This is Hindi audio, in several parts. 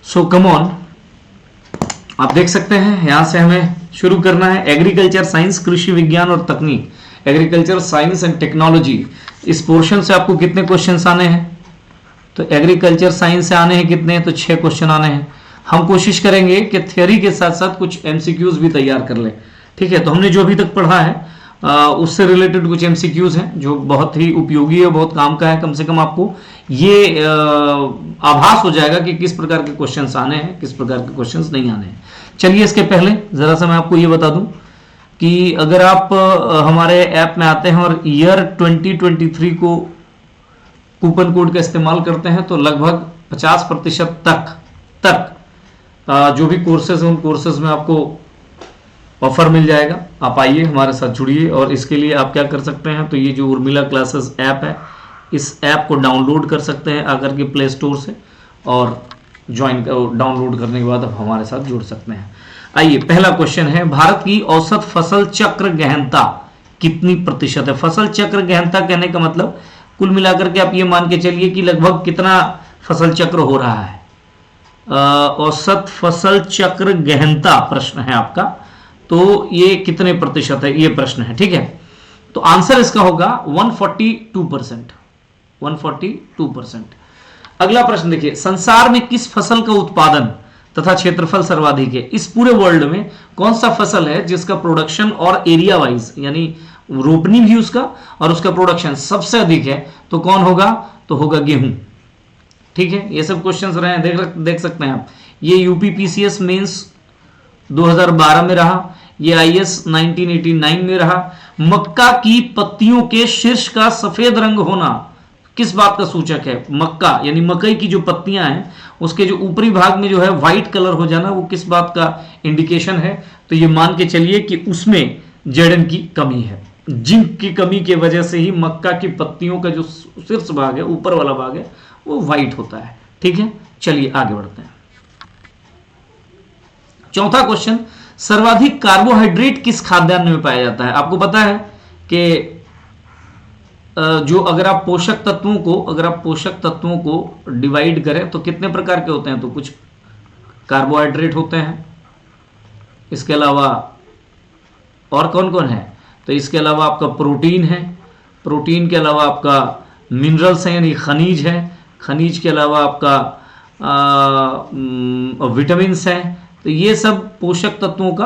सो कम ऑन, आप देख सकते हैं यहां से हमें शुरू करना है। एग्रीकल्चर साइंस, कृषि विज्ञान और तकनीक, एग्रीकल्चर साइंस एंड टेक्नोलॉजी, इस पोर्शन से आपको कितने क्वेश्चंस आने हैं? तो एग्रीकल्चर साइंस से आने हैं कितने? तो 6 क्वेश्चन आने हैं। हम कोशिश करेंगे कि थ्योरी के साथ साथ कुछ एमसीक्यूज भी तैयार कर लें, ठीक है। तो हमने जो अभी तक पढ़ा है उससे रिलेटेड कुछ एमसीक्यूज हैं जो बहुत ही उपयोगी है, बहुत काम का है। कम से कम आपको ये आभास हो जाएगा कि किस प्रकार के क्वेश्चंस आने हैं, किस प्रकार के क्वेश्चंस नहीं आने हैं। चलिए इसके पहले जरा सा मैं आपको ये बता दूं कि अगर आप हमारे ऐप में आते हैं और ईयर 2023 को कूपन कोड का इस्तेमाल करते हैं तो लगभग 50% तक जो भी कोर्सेज हैं उन कोर्सेज में आपको ऑफर मिल जाएगा। आप आइए हमारे साथ जुड़िए, और इसके लिए आप क्या कर सकते हैं, तो ये जो उर्मिला क्लासेस ऐप है, इस ऐप को डाउनलोड कर सकते हैं आकर के प्ले स्टोर से, और डाउनलोड करने के बाद आप हमारे साथ जुड़ सकते हैं। आइए, पहला क्वेश्चन है, भारत की औसत फसल चक्र गहनता कितनी प्रतिशत है? फसल चक्र गहनता कहने का मतलब कुल मिलाकर के आप ये मान के चलिए कि लगभग कितना फसल चक्र हो रहा है। औसत फसल चक्र गहनता प्रश्न है आपका, तो ये कितने प्रतिशत है, ये प्रश्न है, ठीक है। तो आंसर इसका होगा 142%। 142%। अगला प्रश्न देखिए, संसार में किस फसल का उत्पादन तथा क्षेत्रफल सर्वाधिक है? इस पूरे वर्ल्ड में कौन सा फसल है जिसका प्रोडक्शन और एरिया वाइज, यानी रोपनी भी उसका और उसका प्रोडक्शन सबसे अधिक है? तो कौन होगा? तो होगा गेहूं, ठीक है। ये सब क्वेश्चंस रहे हैं, देख सकते हैं आप। ये यूपीपीसीएस मेंस 2012 में रहा, ये आईएएस 1989 में रहा। मक्का की पत्तियों के शीर्ष का सफेद रंग होना किस बात का सूचक है? मक्का यानी मकई की जो पत्तियां हैं उसके जो ऊपरी भाग में जो है व्हाइट कलर हो जाना, वो किस बात का इंडिकेशन है? तो ये मान के चलिए कि उसमें जड़न की कमी है। जिंक की कमी की वजह से ही मक्का की पत्तियों का जो शीर्ष भाग है, ऊपर वाला भाग है, वो व्हाइट होता है, ठीक है। चलिए आगे बढ़ते हैं। चौथा क्वेश्चन, सर्वाधिक कार्बोहाइड्रेट किस खाद्यान्न में पाया जाता है? आपको पता है कि जो अगर आप पोषक तत्वों को डिवाइड करें तो कितने प्रकार के होते हैं? तो कुछ कार्बोहाइड्रेट होते हैं, इसके अलावा और कौन कौन है? तो इसके अलावा आपका प्रोटीन है, प्रोटीन के अलावा आपका मिनरल्स हैं यानी खनिज है, खनिज के अलावा आपका विटामिन्स हैं। तो ये सब पोषक तत्वों का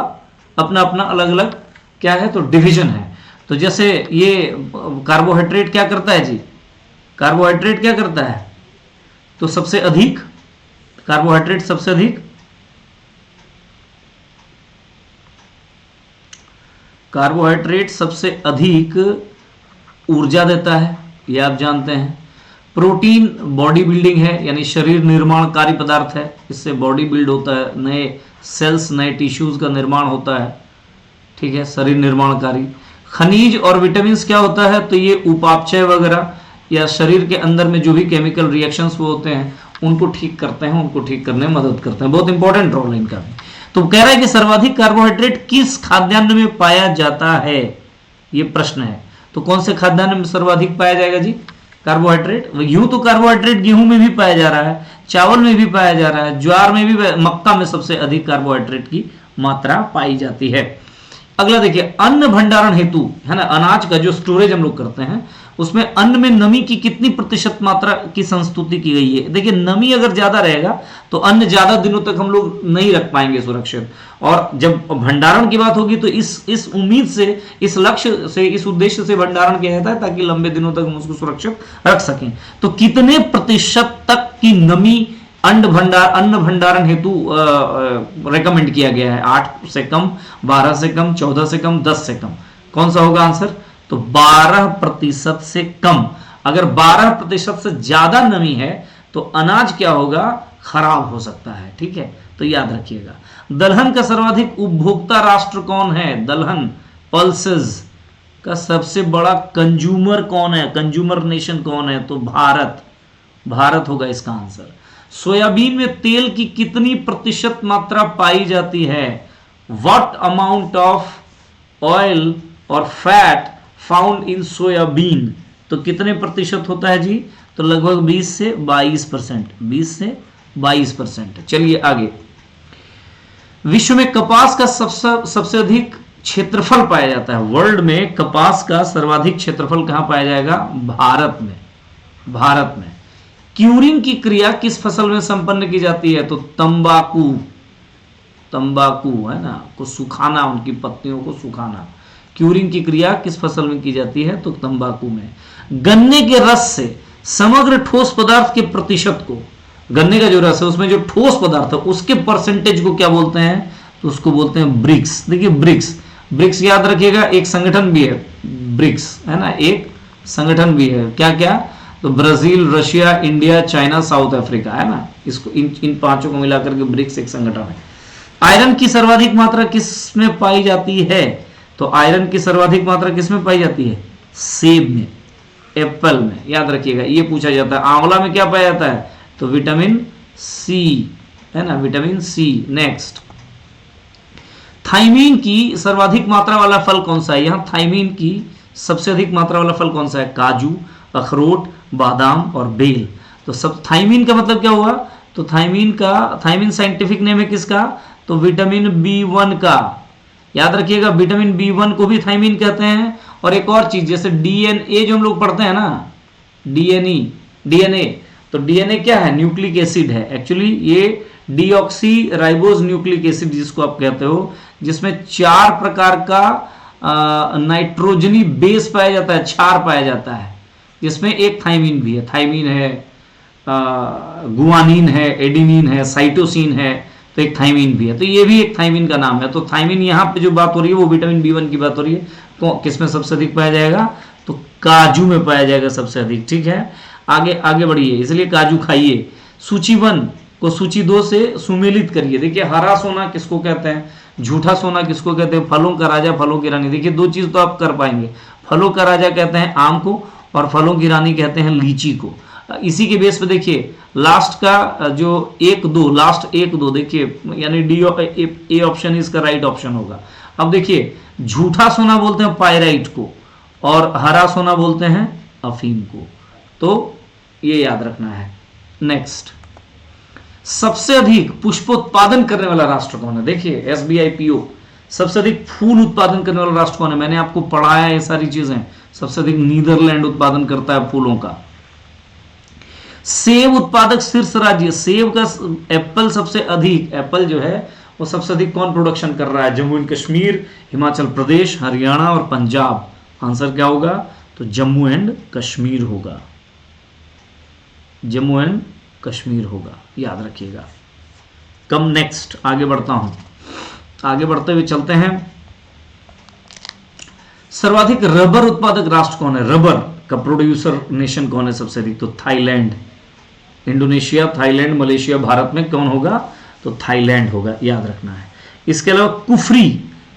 अपना अपना अलग अलग क्या है, तो डिवीजन है। तो जैसे ये कार्बोहाइड्रेट क्या करता है जी? कार्बोहाइड्रेट क्या करता है? तो सबसे अधिक कार्बोहाइड्रेट सबसे अधिक ऊर्जा देता है, ये आप जानते हैं। प्रोटीन बॉडी बिल्डिंग है, यानी शरीर निर्माणकारी पदार्थ है, इससे बॉडी बिल्ड होता है, नए सेल्स, नए टिश्यूज का निर्माण होता है, ठीक है, शरीर निर्माणकारी। खनिज और विटामिन्स क्या होता है? तो ये उपापचय वगैरह या शरीर के अंदर में जो भी केमिकल रिएक्शंस वो होते हैं उनको ठीक करते हैं, उनको ठीक करने में मदद करते हैं, बहुत इंपॉर्टेंट रोल है इनका भी। तो कह रहा है कि सर्वाधिक कार्बोहाइड्रेट किस खाद्यान्न में पाया जाता है, ये प्रश्न है। तो कौन से खाद्यान्न में सर्वाधिक पाया जाएगा जी कार्बोहाइड्रेट? यूं तो कार्बोहाइड्रेट गेहूं में भी पाया जा रहा है, चावल में भी पाया जा रहा है, ज्वार में भी, मक्का में सबसे अधिक कार्बोहाइड्रेट की मात्रा पाई जाती है। अगला देखिए, अन्न भंडारण हेतु, है ना, अनाज का जो स्टोरेज हम लोग करते हैं उसमें अन्न में नमी की कितनी प्रतिशत मात्रा की संस्तुति की गई है? देखिए, नमी अगर ज्यादा रहेगा तो अन्न ज्यादा दिनों तक हम लोग नहीं रख पाएंगे सुरक्षित, और जब भंडारण की बात होगी तो इस उम्मीद से, इस लक्ष्य से, इस उद्देश्य से भंडारण किया जाता है ताकि लंबे दिनों तक हम उसको सुरक्षित रख सकें। तो कितने प्रतिशत तक की नमी अन्न भंडारण हेतु रेकमेंड किया गया है? 8 से कम, 12 से कम, 14 से कम, 10 से कम? कौन सा होगा आंसर? तो 12% से कम। अगर 12% से ज्यादा नमी है तो अनाज क्या होगा? खराब हो सकता है, ठीक है, तो याद रखिएगा। दलहन का सर्वाधिक उपभोक्ता राष्ट्र कौन है? दलहन पल्सेस का सबसे बड़ा कंज्यूमर कौन है? कंज्यूमर नेशन कौन है? तो भारत होगा इसका आंसर। सोयाबीन में तेल की कितनी प्रतिशत मात्रा पाई जाती है? व्हाट अमाउंट ऑफ ऑयल और फैट फाउंड इन सोयाबीन? तो कितने प्रतिशत होता है जी? तो लगभग 20 से 22%। 20 से 22%। चलिए आगे। विश्व में कपास का सबसे अधिक क्षेत्रफल पाया जाता है। वर्ल्ड में कपास का सर्वाधिक क्षेत्रफल कहां पाया जाएगा? भारत में। भारत में। क्यूरिंग की क्रिया किस फसल में संपन्न की जाती है? तो तंबाकू। तंबाकू है ना, को सुखाना, उनकी पत्तियों को सुखाना। क्यूरिंग की क्रिया किस फसल में की जाती है? तो तंबाकू में। गन्ने के रस से समग्र ठोस पदार्थ के प्रतिशत को, गन्ने का जो रस है उसमें जो ठोस पदार्थ है उसके परसेंटेज को क्या बोलते हैं? तो उसको बोलते हैं ब्रिक्स। देखिए ब्रिक्स, ब्रिक्स याद रखिएगा, एक संगठन भी है ब्रिक्स, है ना, एक संगठन भी है। क्या क्या? तो Brazil, Russia, India, China, south Africa, है ना। इसको इन पांचों को मिलाकर के ब्रिक्स एक संगठन है। आयरन की सर्वाधिक मात्रा किसमें पाई जाती है? तो आयरन की सर्वाधिक मात्रा किसमें पाई जाती है? सेब में, एप्पल में। याद रखिएगा, ये पूछा जाता है। आंवला में क्या पाया जाता है? तो विटामिन सी, है ना, विटामिन सी। नेक्स्ट, थाइमीन की सर्वाधिक मात्रा वाला फल कौन सा है? यहां थाइमीन की सबसे अधिक मात्रा वाला फल कौन सा है? काजू, अखरोट, बादाम और बेल। तो सब थाइमीन का मतलब क्या हुआ? तो थाइमीन साइंटिफिक नेम है किसका? तो विटामिन B1 का। याद रखिएगा, विटामिन B1 को भी थाइमीन कहते हैं। और एक और चीज, जैसे डीएनए जो हम लोग पढ़ते हैं ना, डीएनए, तो डीएनए क्या है? न्यूक्लिक एसिड है। एक्चुअली ये डीऑक्सी राइबोज न्यूक्लिक एसिड जिसको आप कहते हो, जिसमें 4 प्रकार का नाइट्रोजनी बेस पाया जाता है, क्षार पाया जाता है, जिसमें एक थाइमीन भी है। थाइमीन है, गुआनिन है, एडिनिन है, साइटोसिन है, तो एक थाइमीन भी है। तो ये भी एक थाइमीन का नाम है। तो थाइमीन यहाँ पे जो बात हो रही है वो विटामिन B1 की बात हो रही है। तो किसमें सबसे अधिक पाया जाएगा? तो काजू में पाया जाएगा सबसे अधिक। ठीक है, आगे बढ़िए, इसलिए काजू खाइए। सूची 1 को सूची 2 से सुमेलित करिए। देखिए, हरा सोना किसको कहते हैं? झूठा सोना किसको कहते हैं? फलों का राजा, फलों की रानी। देखिए, 2 चीज तो आप कर पाएंगे। फलों का राजा कहते हैं आम को, और फलों की रानी कहते हैं लीची को। इसी के बेस पे देखिए, लास्ट का जो 1-2, लास्ट 1-2 देखिए, यानी ए ऑप्शन इसका राइट ऑप्शन होगा। अब देखिए, झूठा सोना बोलते हैं पायराइट को, और हरा सोना बोलते हैं अफीम को। तो ये याद रखना है। नेक्स्ट, सबसे अधिक पुष्पोत्पादन करने वाला राष्ट्र कौन है? देखिए, SBIPO, सबसे अधिक फूल उत्पादन करने वाला राष्ट्र कौन है? मैंने आपको पढ़ाया है ये सारी चीजें। सबसे अधिक नीदरलैंड उत्पादन करता है फूलों का। सेब उत्पादक शीर्ष राज्य, सेब का, एप्पल सबसे अधिक, एप्पल जो है वो सबसे अधिक कौन प्रोडक्शन कर रहा है? जम्मू एंड कश्मीर, हिमाचल प्रदेश, हरियाणा और पंजाब। आंसर क्या होगा? तो जम्मू एंड कश्मीर होगा। जम्मू एंड कश्मीर होगा, याद रखिएगा। कम नेक्स्ट, आगे बढ़ता हूं। आगे बढ़ते हुए चलते हैं। सर्वाधिक रबर उत्पादक राष्ट्र कौन है? रबर का प्रोड्यूसर नेशन कौन है सबसे अधिक? तो Thailand. Indonesia, Thailand, Malaysia. Bharat में कौन होगा? तो थाईलैंड होगा, याद रखना है। इसके अलावा कुफरी,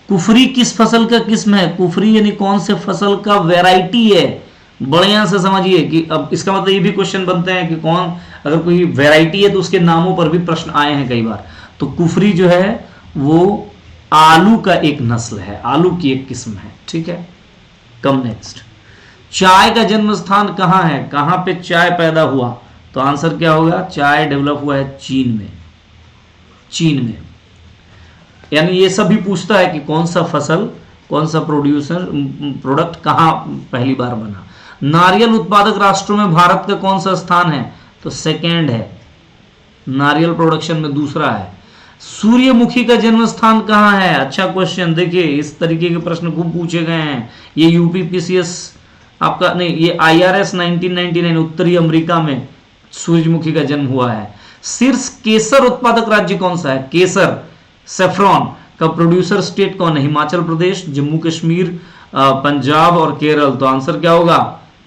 कुफरी किस फसल का किस्म है? कुफरी यानी कौन से फसल का वैरायटी है? बढ़िया से समझिए कि अब इसका मतलब ये भी क्वेश्चन बनते हैं कि कौन, अगर कोई वैरायटी है तो उसके नामों पर भी प्रश्न आए हैं कई बार। तो कुफरी जो है वो आलू का एक नस्ल है, आलू की एक किस्म है। ठीक है, कम नेक्स्ट। चाय का जन्म स्थान कहां है? कहां पे चाय पैदा हुआ? तो आंसर क्या होगा? चाय डेवलप हुआ है चीन में। चीन में, यानी ये सब भी पूछता है कि कौन सा फसल, कौन सा प्रोडक्ट कहां पहली बार बना। नारियल उत्पादक राष्ट्रों में भारत का कौन सा स्थान है? तो सेकेंड है, नारियल प्रोडक्शन में दूसरा है। सूर्यमुखी का जन्म स्थान कहां है? अच्छा क्वेश्चन। देखिए, इस तरीके के प्रश्न खूब पूछे गए हैं। ये यूपीपीसीएस आपका नहीं, ये IRS 1999 उत्तरी अमेरिका में सूर्यमुखी का जन्म हुआ है। शीर्ष केसर उत्पादक राज्य कौन सा है? केसर, सेफ्रॉन का प्रोड्यूसर स्टेट कौन है? हिमाचल प्रदेश, जम्मू कश्मीर, पंजाब और केरल। तो आंसर क्या होगा?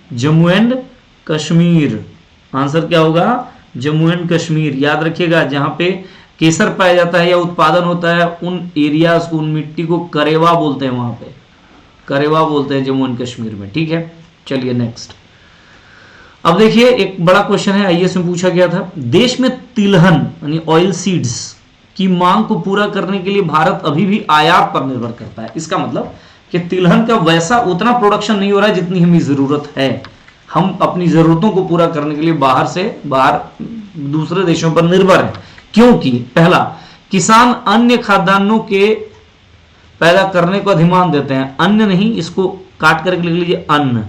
जम्मू एंड कश्मीर। आंसर क्या होगा? जम्मू एंड कश्मीर। याद रखिएगा, जहां पे केसर पाया जाता है या उत्पादन होता है, उन एरियाज को, उन मिट्टी को करेवा बोलते हैं। वहां पे करेवा बोलते हैं जम्मू एंड कश्मीर में। ठीक है, चलिए नेक्स्ट। अब देखिए, एक बड़ा क्वेश्चन है, IAS में पूछा गया था। देश में तिलहन यानी ऑयल सीड्स की मांग को पूरा करने के लिए भारत अभी भी आयात पर निर्भर करता है। इसका मतलब कि तिलहन का वैसा उतना प्रोडक्शन नहीं हो रहा है जितनी हमें जरूरत है। हम अपनी जरूरतों को पूरा करने के लिए बाहर दूसरे देशों पर निर्भर है। क्योंकि पहला, किसान अन्य खाद्यान्नों के पैदा करने को अधिमान देते हैं। अन्य नहीं, इसको काट करके लिख लीजिए, अन्न।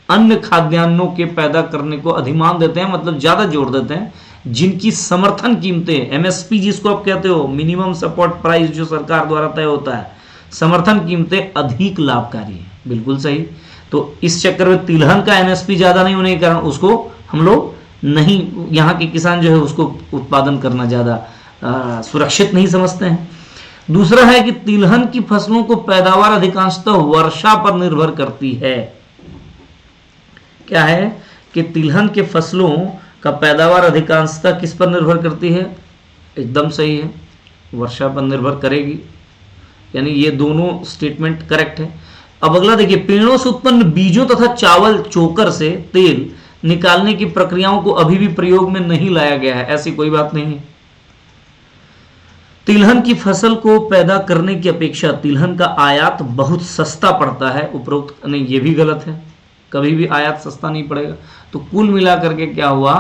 अन्य खाद्यान्नों के पैदा करने को अधिमान देते हैं, मतलब ज्यादा जोर देते हैं, जिनकी समर्थन कीमतें, एमएसपी जिसको आप कहते हो, मिनिमम सपोर्ट प्राइस, जो सरकार द्वारा तय होता है, समर्थन कीमतें अधिक लाभकारी है। बिल्कुल सही। तो इस चक्कर में तिलहन का एमएसपी ज्यादा नहीं होने के कारण उसको हम लोग नहीं, यहाँ के किसान जो है उसको उत्पादन करना ज्यादा सुरक्षित नहीं समझते हैं। दूसरा है कि तिलहन की फसलों को पैदावार अधिकांशतः वर्षा पर निर्भर करती है। क्या है कि तिलहन के फसलों का पैदावार अधिकांशतः किस पर निर्भर करती है? एकदम सही है, वर्षा पर निर्भर करेगी, यानी ये दोनों स्टेटमेंट करेक्ट है। अब अगला देखिए, पेड़ों से उत्पन्न बीजों तथा चावल चोकर से तेल निकालने की प्रक्रियाओं को अभी भी प्रयोग में नहीं लाया गया है। ऐसी कोई बात नहीं है। तिलहन की फसल को पैदा करने की अपेक्षा तिलहन का आयात बहुत सस्ता पड़ता है। उपरोक्त नहीं, ये भी गलत है, कभी भी आयात सस्ता नहीं पड़ेगा। तो कुल मिलाकर के क्या हुआ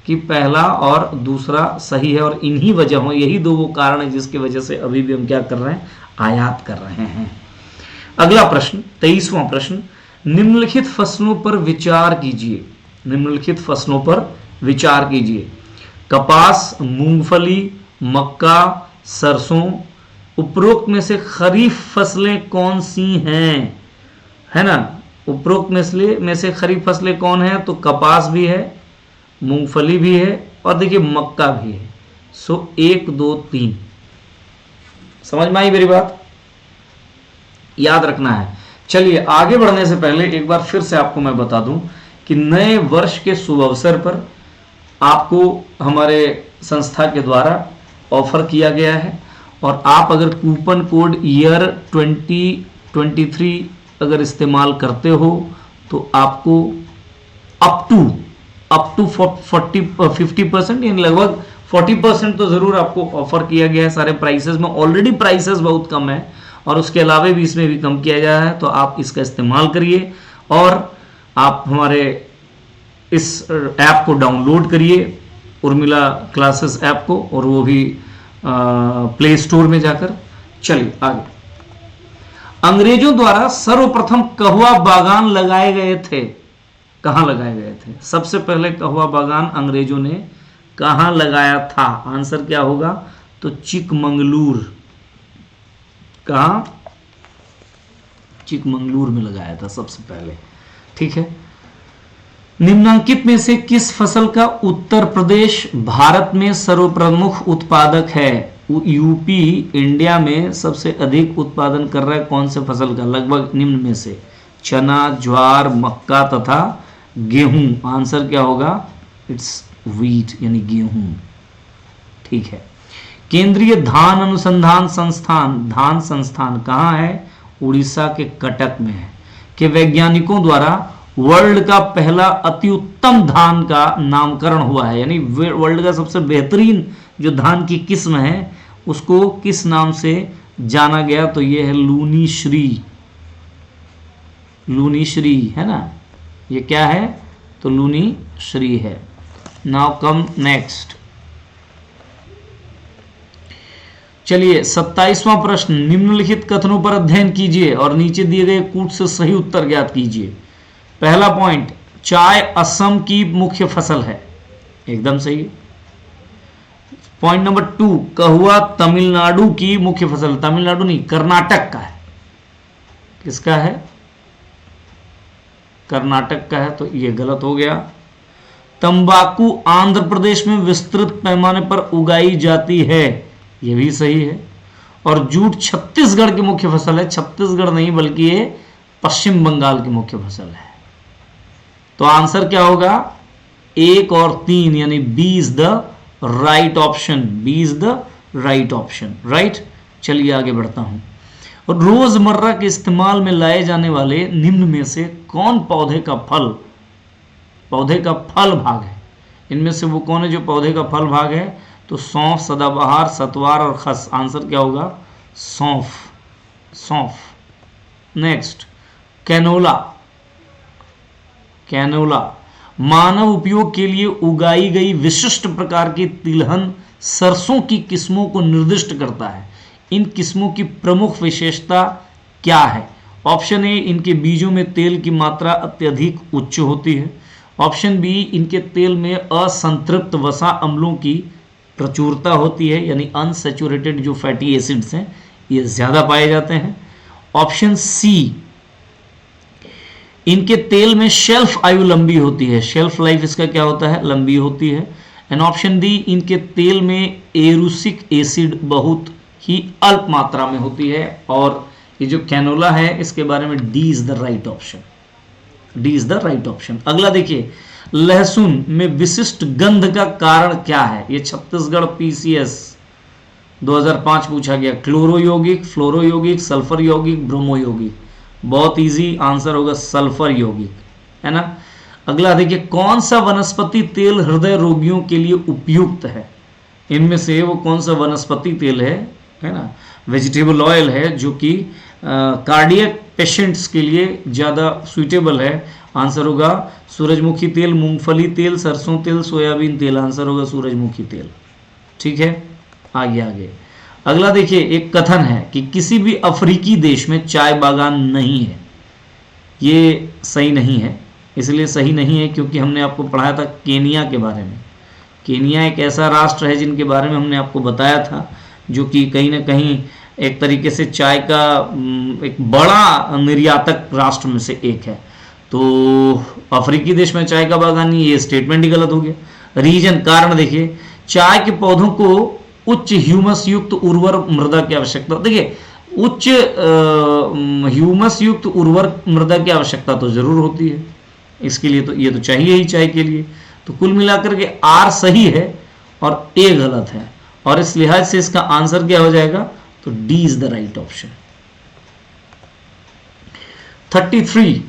कि पहला और दूसरा सही है, और इन्हीं वजहों, यही दो वो कारण है जिसकी वजह से अभी भी हम क्या कर रहे हैं, आयात कर रहे हैं। अगला प्रश्न, 23वां प्रश्न, निम्नलिखित फसलों पर विचार कीजिए। निम्नलिखित फसलों पर विचार कीजिए। कपास, मूंगफली, मक्का, सरसों। उपरोक्त में से खरीफ फसलें कौन सी हैं? है ना, उपरोक्त में से खरीफ फसलें कौन है? तो कपास भी है, मूंगफली भी है, और देखिए मक्का भी है। सो 1 2 3 समझ में आई मेरी बात? याद रखना है। चलिए आगे बढ़ने से पहले एक बार फिर से आपको मैं बता दूं कि नए वर्ष के शुभ अवसर पर आपको हमारे संस्था के द्वारा ऑफर किया गया है, और आप अगर कूपन कोड ईयर 2023 अगर इस्तेमाल करते हो तो आपको अप टू 50% यानी लगभग 40% तो जरूर आपको ऑफर किया गया है सारे प्राइसेस में। ऑलरेडी प्राइसेस बहुत कम है और उसके अलावा भी इसमें भी कम किया गया है, तो आप इसका इस्तेमाल करिए और आप हमारे इस ऐप को डाउनलोड करिए, उर्मिला क्लासेस ऐप को, और वो भी प्ले स्टोर में जाकर। चलिए आगे। अंग्रेजों द्वारा सर्वप्रथम कहवा बागान लगाए गए थे। कहां लगाए गए थे? सबसे पहले कहवा बागान अंग्रेजों ने कहां लगाया था? आंसर क्या होगा? तो चिकमंगलूर। कहां? चिकमंगलूर में लगाया था सबसे पहले। ठीक है। निम्नांकित में से किस फसल का उत्तर प्रदेश भारत में सर्वप्रमुख उत्पादक है? यूपी इंडिया में सबसे अधिक उत्पादन कर रहा है कौन से फसल का? लगभग निम्न में से चना, ज्वार, मक्का तथा गेहूं। आंसर क्या होगा? इट्स व्हीट यानी गेहूं। ठीक है। केंद्रीय धान अनुसंधान संस्थान, धान संस्थान कहां है? उड़ीसा के कटक में है। के वैज्ञानिकों द्वारा वर्ल्ड का पहला अति उत्तम धान का नामकरण हुआ है, यानी वर्ल्ड का सबसे बेहतरीन जो धान की किस्म है उसको किस नाम से जाना गया? तो ये है लूनी श्री। लूनी श्री है ना, ये क्या है? तो लूनी श्री है। Now come next. चलिए 27वां प्रश्न, निम्नलिखित कथनों पर अध्ययन कीजिए और नीचे दिए गए कूट से सही उत्तर ज्ञात कीजिए। पहला पॉइंट, चाय असम की मुख्य फसल है। एकदम सही है। पॉइंट नंबर 2, कहवा तमिलनाडु की मुख्य फसल। तमिलनाडु नहीं, कर्नाटक का है। किसका है? कर्नाटक का है, तो ये गलत हो गया। तंबाकू आंध्र प्रदेश में विस्तृत पैमाने पर उगाई जाती है, ये भी सही है। और जूट छत्तीसगढ़ की मुख्य फसल है। छत्तीसगढ़ नहीं बल्कि ये पश्चिम बंगाल की मुख्य फसल है। तो आंसर क्या होगा? 1 और 3 यानी B is the right option. B is the right option. Right. चलिए आगे बढ़ता हूं। और रोजमर्रा के इस्तेमाल में लाए जाने वाले निम्न में से कौन पौधे का फल भाग है? इनमें से वो कौन है जो पौधे का फल भाग है? तो सौंफ, सदाबहार, सतवार और खस। आंसर क्या होगा? सौंफ। सौंफ। Next, canola. कैनोला। मानव उपयोग के लिए उगाई गई विशिष्ट प्रकार की तिलहन सरसों की किस्मों को निर्दिष्ट करता है। इन किस्मों की प्रमुख विशेषता क्या है? ऑप्शन ए, इनके बीजों में तेल की मात्रा अत्यधिक उच्च होती है। ऑप्शन बी, इनके तेल में असंतृप्त वसा अम्लों की प्रचुरता होती है, यानी अनसैचुरेटेड जो फैटी एसिड्स हैं ये ज़्यादा पाए जाते हैं। ऑप्शन सी, इनके तेल में शेल्फ आयु लंबी होती है, शेल्फ लाइफ इसका क्या होता है? लंबी होती है। एंड ऑप्शन डी, इनके तेल में एरुसिक एसिड बहुत ही अल्प मात्रा में होती है। और ये जो कैनोला है इसके बारे में D is the right option, D is the right option. अगला देखिए, लहसुन में विशिष्ट गंध का कारण क्या है? ये छत्तीसगढ़ पीसीएस 2005 पूछा गया। क्लोरो यौगिक, फ्लोरो यौगिक, सल्फर यौगिक, ब्रोमो यौगिक। बहुत इजी आंसर होगा सल्फर यौगिक, है ना। अगला देखिए, कौन सा वनस्पति तेल हृदय रोगियों के लिए उपयुक्त है? इनमें से वो कौन सा वनस्पति तेल है ना? वेजिटेबल ऑयल है जो कि कार्डियक पेशेंट्स के लिए ज़्यादा सुइटेबल है। आंसर होगा सूरजमुखी तेल, मूंगफली तेल, सरसों तेल, सोयाबीन तेल। आंसर होगा सूरजमुखी तेल। ठीक है, आगे। अगला देखिए, एक कथन है कि किसी भी अफ्रीकी देश में चाय बागान नहीं है। ये सही नहीं है। इसलिए सही नहीं है क्योंकि हमने आपको पढ़ाया था केनिया के बारे में। केनिया एक ऐसा राष्ट्र है जिनके बारे में हमने आपको बताया था, जो कि कहीं ना कहीं एक तरीके से चाय का एक बड़ा निर्यातक राष्ट्र में से एक है। तो अफ्रीकी देश में चाय का बागान नहीं, ये स्टेटमेंट ही गलत हो गया। रीजन, कारण देखिए, चाय के पौधों को उच्च ह्यूमस युक्त उर्वर मृदा की आवश्यकता। देखिए, उच्च ह्यूमस युक्त उर्वर मृदा की आवश्यकता तो जरूर होती है, इसके लिए तो ये तो चाहिए ही चाय के लिए। तो कुल मिलाकर के आर सही है और ए गलत है, और इस लिहाज से इसका आंसर क्या हो जाएगा? तो D is the right option. 33,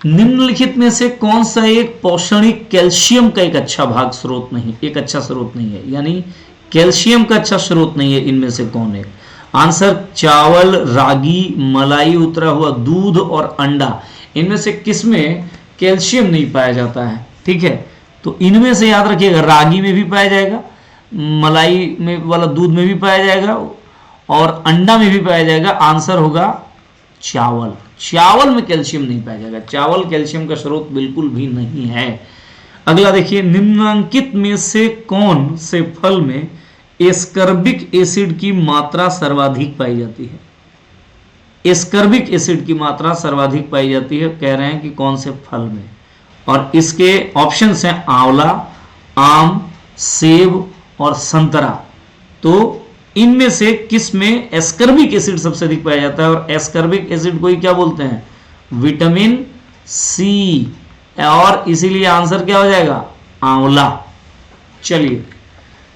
निम्नलिखित में से कौन सा एक पोषणिक कैल्शियम का एक अच्छा स्रोत नहीं है, यानी कैल्शियम का अच्छा स्रोत नहीं है। इनमें से कौन है? आंसर, चावल, रागी, मलाई उतरा हुआ दूध और अंडा। इनमें से किसमें कैल्शियम नहीं पाया जाता है? ठीक है, तो इनमें से याद रखिएगा, रागी में भी पाया जाएगा, मलाई में वाला दूध में भी पाया जाएगा, और अंडा में भी पाया जाएगा। आंसर होगा चावल। चावल में कैल्शियम नहीं पाया जाएगा। चावल कैल्शियम का स्रोत बिल्कुल भी नहीं है। अगला देखिए, निम्नलिखित में से कौन से फल में एस्कर्बिक एसिड की मात्रा सर्वाधिक पाई जाती है? एस्कर्बिक एसिड की मात्रा सर्वाधिक पाई जाती है, कह रहे हैं कि कौन से फल में? और इसके ऑप्शंस हैं आंवला, आम, सेब और संतरा। तो इनमें से किस में एस्कर्बिक एसिड सबसे अधिक पाया जाता है? और एस्कर्बिक एसिड को ही क्या बोलते हैं? Vitamin C. और इसीलिए आंसर क्या हो जाएगा? आंवला। चलिए,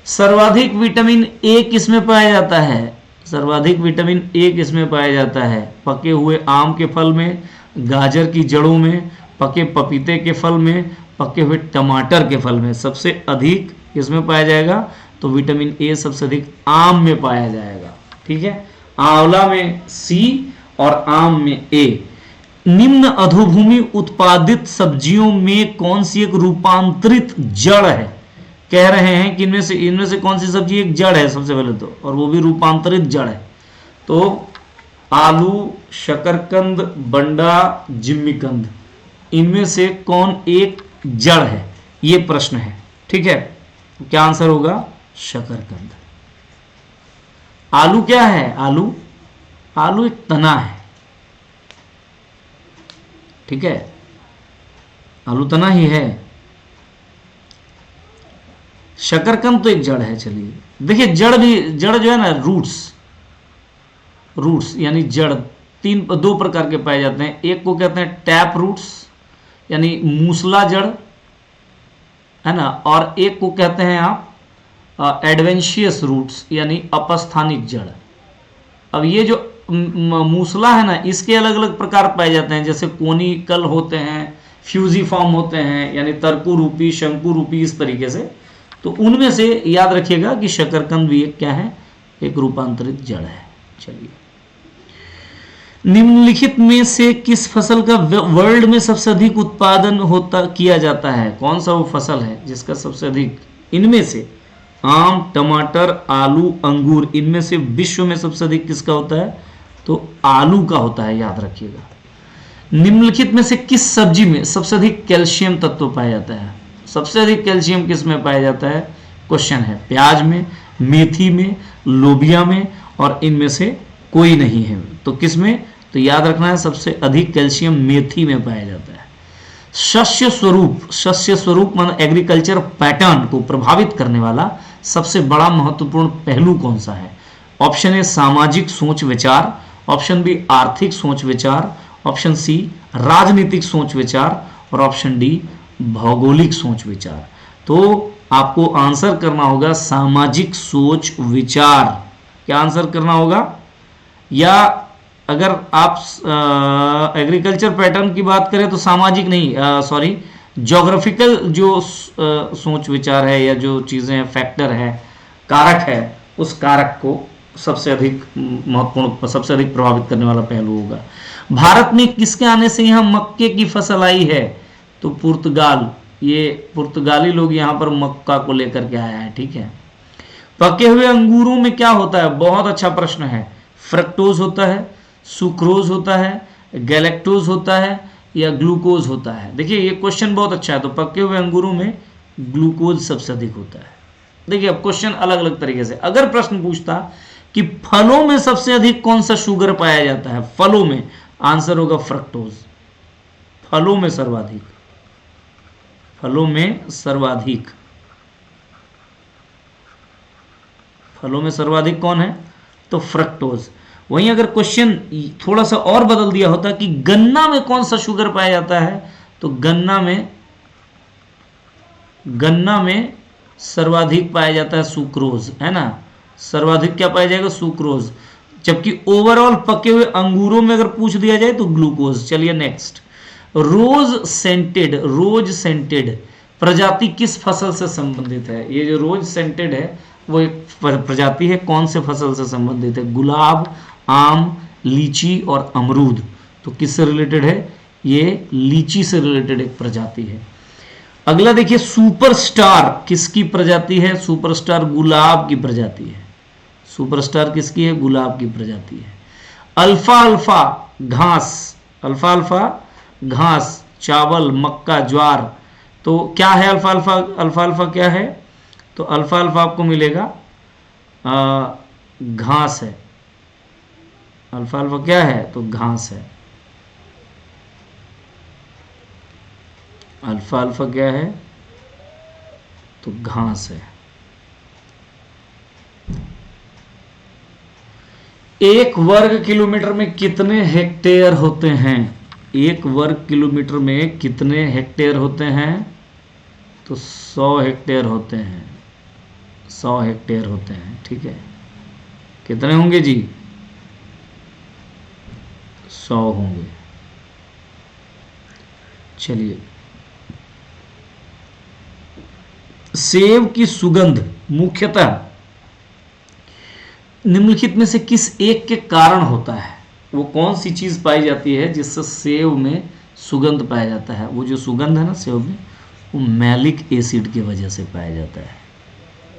सर्वाधिक विटामिन ए किस में पाया जाता है? सर्वाधिक विटामिन ए किस में पाया जाता है? पके हुए आम के फल में, गाजर की जड़ों में, पके पपीते के फल में, पके हुए टमाटर के फल में। सबसे अधिक किसमें पाया जाएगा? तो विटामिन ए सबसे अधिक आम में पाया जाएगा। ठीक है, आंवला में सी और आम में ए। निम्न अधोभूमि उत्पादित सब्जियों में कौन सी एक रूपांतरित जड़ है? कह रहे हैं कि इनमें से कौन सी सब्जी एक जड़ है सबसे पहले तो, और वो भी रूपांतरित जड़ है। तो आलू, शकरकंद, बंडा, जिम्मीकंद, इनमें से कौन एक जड़ है? ये प्रश्न है। ठीक है, क्या आंसर होगा? शकरकंद। आलू क्या है? आलू एक तना है। ठीक है, आलू तना ही है। शकरकंद तो एक जड़ है। चलिए देखिए, जड़ जो है ना, रूट्स यानी जड़ दो प्रकार के पाए जाते हैं। एक को कहते हैं टैप रूट्स यानी मूसला जड़, है ना, और एक को कहते हैं आप एडवेंशियस रूट्स यानी अपस्थानिक जड़। अब ये जो मूसला है ना, इसके अलग अलग प्रकार पाए जाते हैं, जैसे कोनिकल होते हैं, फ्यूजिफॉर्म होते हैं, यानी तर्कु रूपी, शंकु रूपी, इस तरीके से। तो उनमें से याद रखिएगा कि शकरकंद भी एक क्या है? एक रूपांतरित जड़ है। चलिए, निम्नलिखित में से किस फसल का वर्ल्ड में सबसे अधिक उत्पादन किया जाता है? कौन सा वो फसल है जिसका सबसे अधिक, इनमें से आम, टमाटर, आलू, अंगूर, इनमें से विश्व में सबसे अधिक किसका होता है? तो आलू का होता है, याद रखिएगा। निम्नलिखित में से किस सब्जी में सबसे अधिक कैल्शियम तत्व पाया जाता है? सबसे अधिक कैल्शियम किस में पाया जाता है? क्वेश्चन है। प्याज में, मेथी में, लोबिया में, और इनमें से कोई नहीं है। तो किस में? तो याद रखना है सबसे अधिक कैल्शियम मेथी में पाया जाता है। शस्य स्वरूप मतलब एग्रीकल्चर पैटर्न को प्रभावित करने वाला सबसे बड़ा महत्वपूर्ण पहलू कौन सा है? ऑप्शन ए सामाजिक सोच विचार, ऑप्शन बी आर्थिक सोच विचार, ऑप्शन सी राजनीतिक सोच विचार, और ऑप्शन डी भौगोलिक सोच विचार। तो आपको आंसर करना होगा सामाजिक सोच विचार। क्या आंसर करना होगा? या अगर आप एग्रीकल्चर पैटर्न की बात करें तो सामाजिक नहीं, सॉरी, ज्योग्राफिकल जो सोच विचार है या जो चीज़ें फैक्टर है, कारक है, उस कारक को सबसे अधिक महत्वपूर्ण, सबसे अधिक प्रभावित करने वाला पहलू होगा। भारत में किसके आने से यहाँ मक्के की फसल आई है? तो पुर्तगाल, ये पुर्तगाली लोग यहाँ पर मक्का को लेकर के आया है, ठीक है। पके हुए अंगूरों में क्या होता है? बहुत अच्छा प्रश्न है। फ्रक्टोज होता है, सुक्रोज होता है, गैलेक्टोज होता है, या ग्लूकोज होता है? देखिए ये क्वेश्चन बहुत अच्छा है। तो पके हुए अंगूरों में ग्लूकोज सबसे अधिक होता है। देखिए अब क्वेश्चन अलग अलग तरीके से, अगर प्रश्न पूछता कि फलों में सबसे अधिक कौन सा शुगर पाया जाता है, फलों में, आंसर होगा फ्रक्टोज। फलों में सर्वाधिक, फलों में सर्वाधिक, फलों में सर्वाधिक कौन है? तो फ्रक्टोज। वहीं अगर क्वेश्चन थोड़ा सा और बदल दिया होता कि गन्ना में कौन सा शुगर पाया जाता है, तो गन्ना में सर्वाधिक पाया जाता है सुक्रोज, है ना। सर्वाधिक क्या पाया जाएगा? सुक्रोज। जबकि ओवरऑल पके हुए अंगूरों में अगर पूछ दिया जाए तो ग्लूकोज। चलिए नेक्स्ट, रोज सेंटेड प्रजाति किस फसल से संबंधित है? ये जो रोज सेंटेड है वो एक प्रजाति है, कौन से फसल से संबंधित है? गुलाब, आम, लीची और अमरूद। तो किससे रिलेटेड है? ये लीची से रिलेटेड एक प्रजाति है। अगला देखिए, सुपरस्टार किसकी प्रजाति है? सुपरस्टार गुलाब की प्रजाति है। सुपरस्टार किसकी है? गुलाब की प्रजाति है। अल्फा अल्फा घास, चावल, मक्का, ज्वार। तो क्या है अल्फा क्या है? तो अल्फा आपको मिलेगा घास है। अल्फा क्या है? तो घास है। अल्फा क्या है? तो घास है। एक वर्ग किलोमीटर में कितने हेक्टेयर होते हैं? एक वर्ग किलोमीटर में कितने हेक्टेयर होते हैं? तो 100 हेक्टेयर होते हैं। 100 हेक्टेयर होते हैं, ठीक है। कितने होंगे जी? 100 होंगे। चलिए, सेब की सुगंध मुख्यतः निम्नलिखित में से किस एक के कारण होता है? वो कौन सी चीज पाई जाती है जिससे सेब में सुगंध पाया जाता है? वो जो सुगंध है ना सेब में, वो मैलिक एसिड की वजह से पाया जाता है।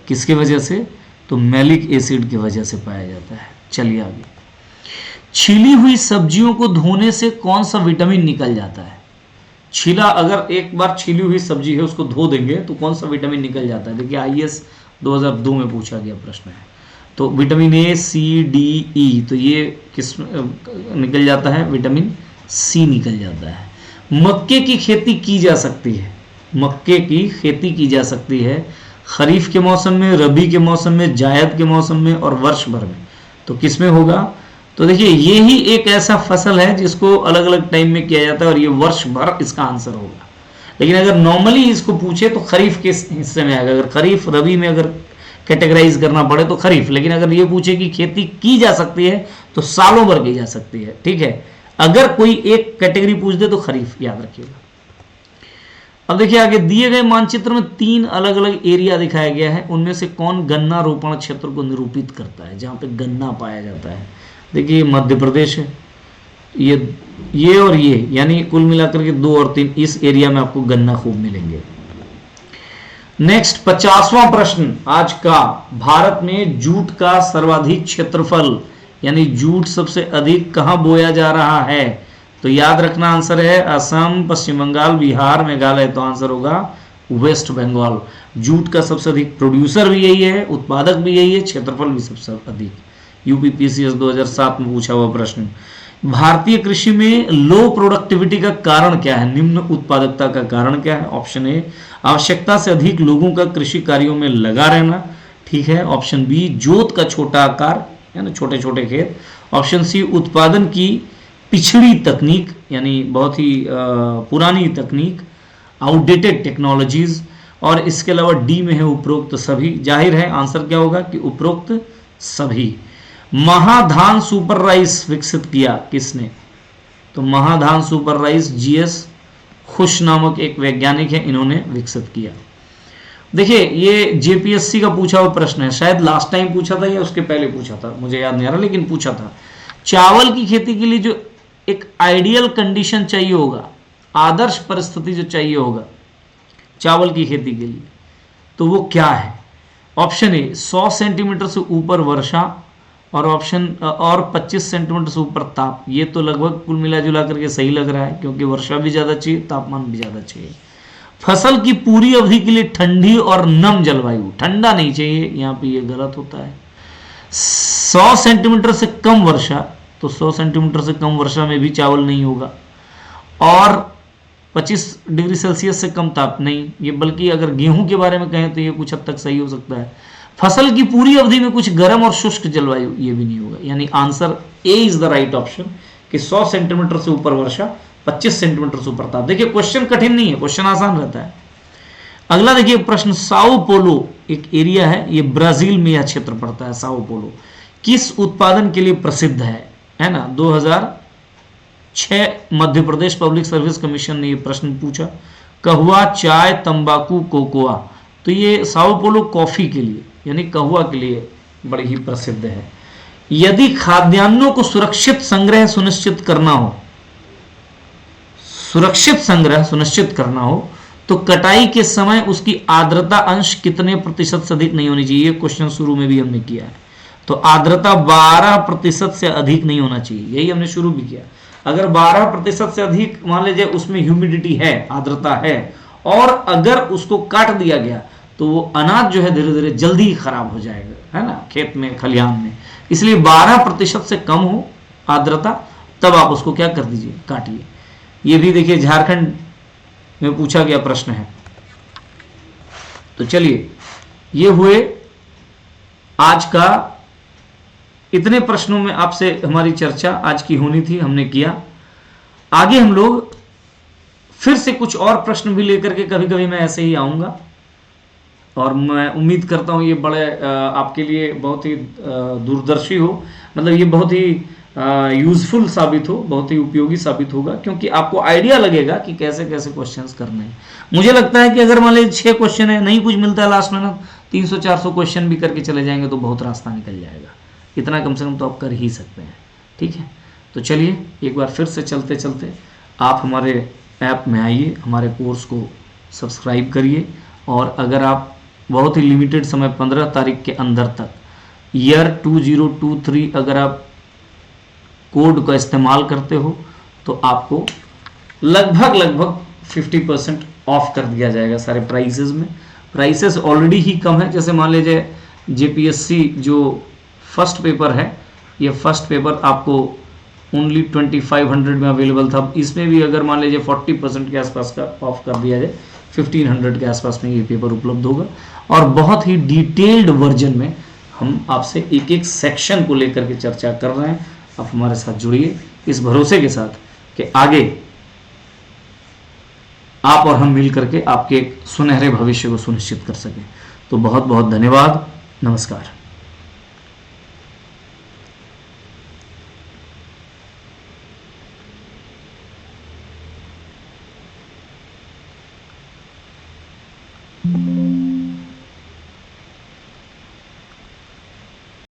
किसके वजह से? तो मैलिक एसिड की वजह से पाया जाता है। चलिए आगे, छिली हुई सब्जियों को धोने से कौन सा विटामिन निकल जाता है? छिला, अगर एक बार छिली हुई सब्जी है उसको धो देंगे तो कौन सा विटामिन निकल जाता है? देखिए आईएएस 2002 में पूछा गया प्रश्न है। तो विटामिन ए, सी, डी, ई, तो ये किस निकल जाता है? विटामिन सी निकल जाता है। मक्के की खेती की जा सकती है, मक्के की खेती की जा सकती है खरीफ के मौसम में, रबी के मौसम में, जायद के मौसम में और वर्ष भर में। तो किस में होगा? तो देखिए ये ही एक ऐसा फसल है जिसको अलग अलग टाइम में किया जाता है और ये वर्ष भर इसका आंसर होगा। लेकिन अगर नॉर्मली इसको पूछे तो खरीफ के हिस्से में आएगा। अगर खरीफ रबी में अगर कैटेगराइज करना पड़े तो खरीफ, लेकिन अगर ये पूछे कि खेती की जा सकती है तो सालों भर की जा सकती है, ठीक है। अगर कोई एक कैटेगरी पूछ दे तो खरीफ, याद रखिएगा। अब देखिए आगे दिए गए मानचित्र में 3 अलग अलग एरिया दिखाया गया है, उनमें से कौन गन्ना रोपण क्षेत्र को निरूपित करता है, जहां पे गन्ना पाया जाता है? देखिए मध्य प्रदेश है, ये और ये, यानी कुल मिलाकर के 2 और 3, इस एरिया में आपको गन्ना खूब मिलेंगे। नेक्स्ट 50वां प्रश्न आज का, भारत में जूट का सर्वाधिक क्षेत्रफल यानी जूट सबसे अधिक कहां बोया जा रहा है? तो याद रखना आंसर है असम, पश्चिम बंगाल, बिहार, मेघालय। तो आंसर होगा वेस्ट बंगाल। जूट का सबसे अधिक प्रोड्यूसर भी यही है, उत्पादक भी यही है, क्षेत्रफल भी सबसे अधिक। यूपीपीसीएस 2007 में पूछा हुआ प्रश्न। भारतीय कृषि में लो प्रोडक्टिविटी का कारण क्या है? निम्न उत्पादकता का कारण क्या है? ऑप्शन ए आवश्यकता से अधिक लोगों का कृषि कार्यों में लगा रहना, ठीक है। ऑप्शन बी जोत का छोटा आकार यानी छोटे छोटे खेत। ऑप्शन सी उत्पादन की पिछड़ी तकनीक यानी बहुत ही पुरानी तकनीक, आउटडेटेड टेक्नोलॉजीज। और इसके अलावा डी में है उपरोक्त सभी। जाहिर है आंसर क्या होगा कि उपरोक्त सभी। महाधान सुपर राइस विकसित किया किसने? तो महाधान सुपर राइस जीएस खुश नामक एक वैज्ञानिक है, इन्होंने विकसित किया। देखिए ये जेपीएससी का पूछा हुआ प्रश्न है, शायद लास्ट टाइम पूछा था या उसके पहले पूछा था, मुझे याद नहीं आ रहा, लेकिन पूछा था। चावल की खेती के लिए जो एक आइडियल कंडीशन चाहिए होगा, आदर्श परिस्थिति जो चाहिए होगा चावल की खेती के लिए, तो वो क्या है? ऑप्शन ए 100 सेंटीमीटर से ऊपर वर्षा, और ऑप्शन और 25 सेंटीमीटर से ऊपर ताप। ये तो लगभग कुल मिला जुला करके सही लग रहा है, क्योंकि वर्षा भी ज़्यादा चाहिए, तापमान भी ज़्यादा चाहिए। फसल की पूरी अवधि के लिए ठंडी और नम जलवायु, ठंडा नहीं चाहिए, यहाँ पे ये गलत होता है। 100 सेंटीमीटर से कम वर्षा, तो 100 सेंटीमीटर से कम वर्षा में भी चावल नहीं होगा। और 25 डिग्री सेल्सियस से कम ताप नहीं, ये बल्कि अगर गेहूं के बारे में कहें तो ये कुछ हद तक सही हो सकता है। फसल की पूरी अवधि में कुछ गर्म और शुष्क जलवायु, ये भी नहीं होगा। यानी answer A is the right option कि 100 सेंटीमीटर से ऊपर वर्षा, 25 सेंटीमीटर से ऊपर ताप। देखिए क्वेश्चन कठिन नहीं है, क्वेश्चन आसान रहता है। अगला देखिए प्रश्न, साओ पोलो एक एरिया है, ये ब्राजील में यह क्षेत्र पड़ता है। साओ पोलो किस उत्पादन के लिए प्रसिद्ध है ना? 2006 Madhya Pradesh public service commission ने यह प्रश्न पूछा। कहवा, चाय, तंबाकू, कोकोआ। तो ये साओ पोलो कॉफी के लिए यानी कहवा के लिए बड़ी ही प्रसिद्ध है। यदि खाद्यान्नों को सुरक्षित संग्रह सुनिश्चित करना हो, सुरक्षित संग्रह सुनिश्चित करना हो, तो कटाई के समय उसकी आर्द्रता अंश कितने प्रतिशत से अधिक नहीं होनी चाहिए? ये क्वेश्चन शुरू में भी हमने किया है। तो आर्द्रता 12% से अधिक नहीं होना चाहिए, यही हमने शुरू भी किया। अगर 12% से अधिक मान लीजिए उसमें ह्यूमिडिटी है, आर्द्रता है, और अगर उसको काट दिया गया तो वो अनाज जो है धीरे धीरे जल्दी ही खराब हो जाएगा, है ना, खेत में, खलिहान में। इसलिए 12% से कम हो आर्द्रता, तब आप उसको क्या कर दीजिए, काटिए। ये भी देखिए झारखंड में पूछा गया प्रश्न है। तो चलिए ये हुए आज का, इतने प्रश्नों में आपसे हमारी चर्चा आज की होनी थी, हमने किया। आगे हम लोग फिर से कुछ और प्रश्न भी लेकर के कभी कभी मैं ऐसे ही आऊंगा, और मैं उम्मीद करता हूँ ये बड़े आपके लिए बहुत ही दूरदर्शी हो, मतलब ये बहुत ही यूजफुल साबित हो, बहुत ही उपयोगी साबित होगा, क्योंकि आपको आइडिया लगेगा कि कैसे कैसे क्वेश्चंस करने हैं। मुझे लगता है कि अगर मान लीजिए 6 क्वेश्चन है, नहीं कुछ मिलता है लास्ट में ना, 300-400 क्वेश्चन भी करके चले जाएंगे तो बहुत रास्ता निकल जाएगा। इतना कम से कम तो आप कर ही सकते हैं, ठीक है। तो चलिए एक बार फिर से चलते चलते आप हमारे ऐप में आइए, हमारे कोर्स को सब्सक्राइब करिए, और अगर आप बहुत ही लिमिटेड समय 15 तारीख के अंदर तक ईयर 2023 अगर आप कोड का इस्तेमाल करते हो तो आपको लगभग 50% ऑफ कर दिया जाएगा सारे प्राइसेस में। प्राइसेस ऑलरेडी ही कम है, जैसे मान लीजिए जेपीएससी जो फर्स्ट पेपर है, ये फर्स्ट पेपर आपको ओनली 2500 में अवेलेबल था, इसमें भी अगर मान लीजिए 40% के आसपास का ऑफ कर दिया जाए, 1500 के आसपास में ये पेपर उपलब्ध होगा। और बहुत ही डिटेल्ड वर्जन में हम आपसे एक एक सेक्शन को लेकर के चर्चा कर रहे हैं। आप हमारे साथ जुड़िए इस भरोसे के साथ कि आगे आप और हम मिल करके आपके एक सुनहरे भविष्य को सुनिश्चित कर सकें। तो बहुत बहुत धन्यवाद, नमस्कार। Thank you.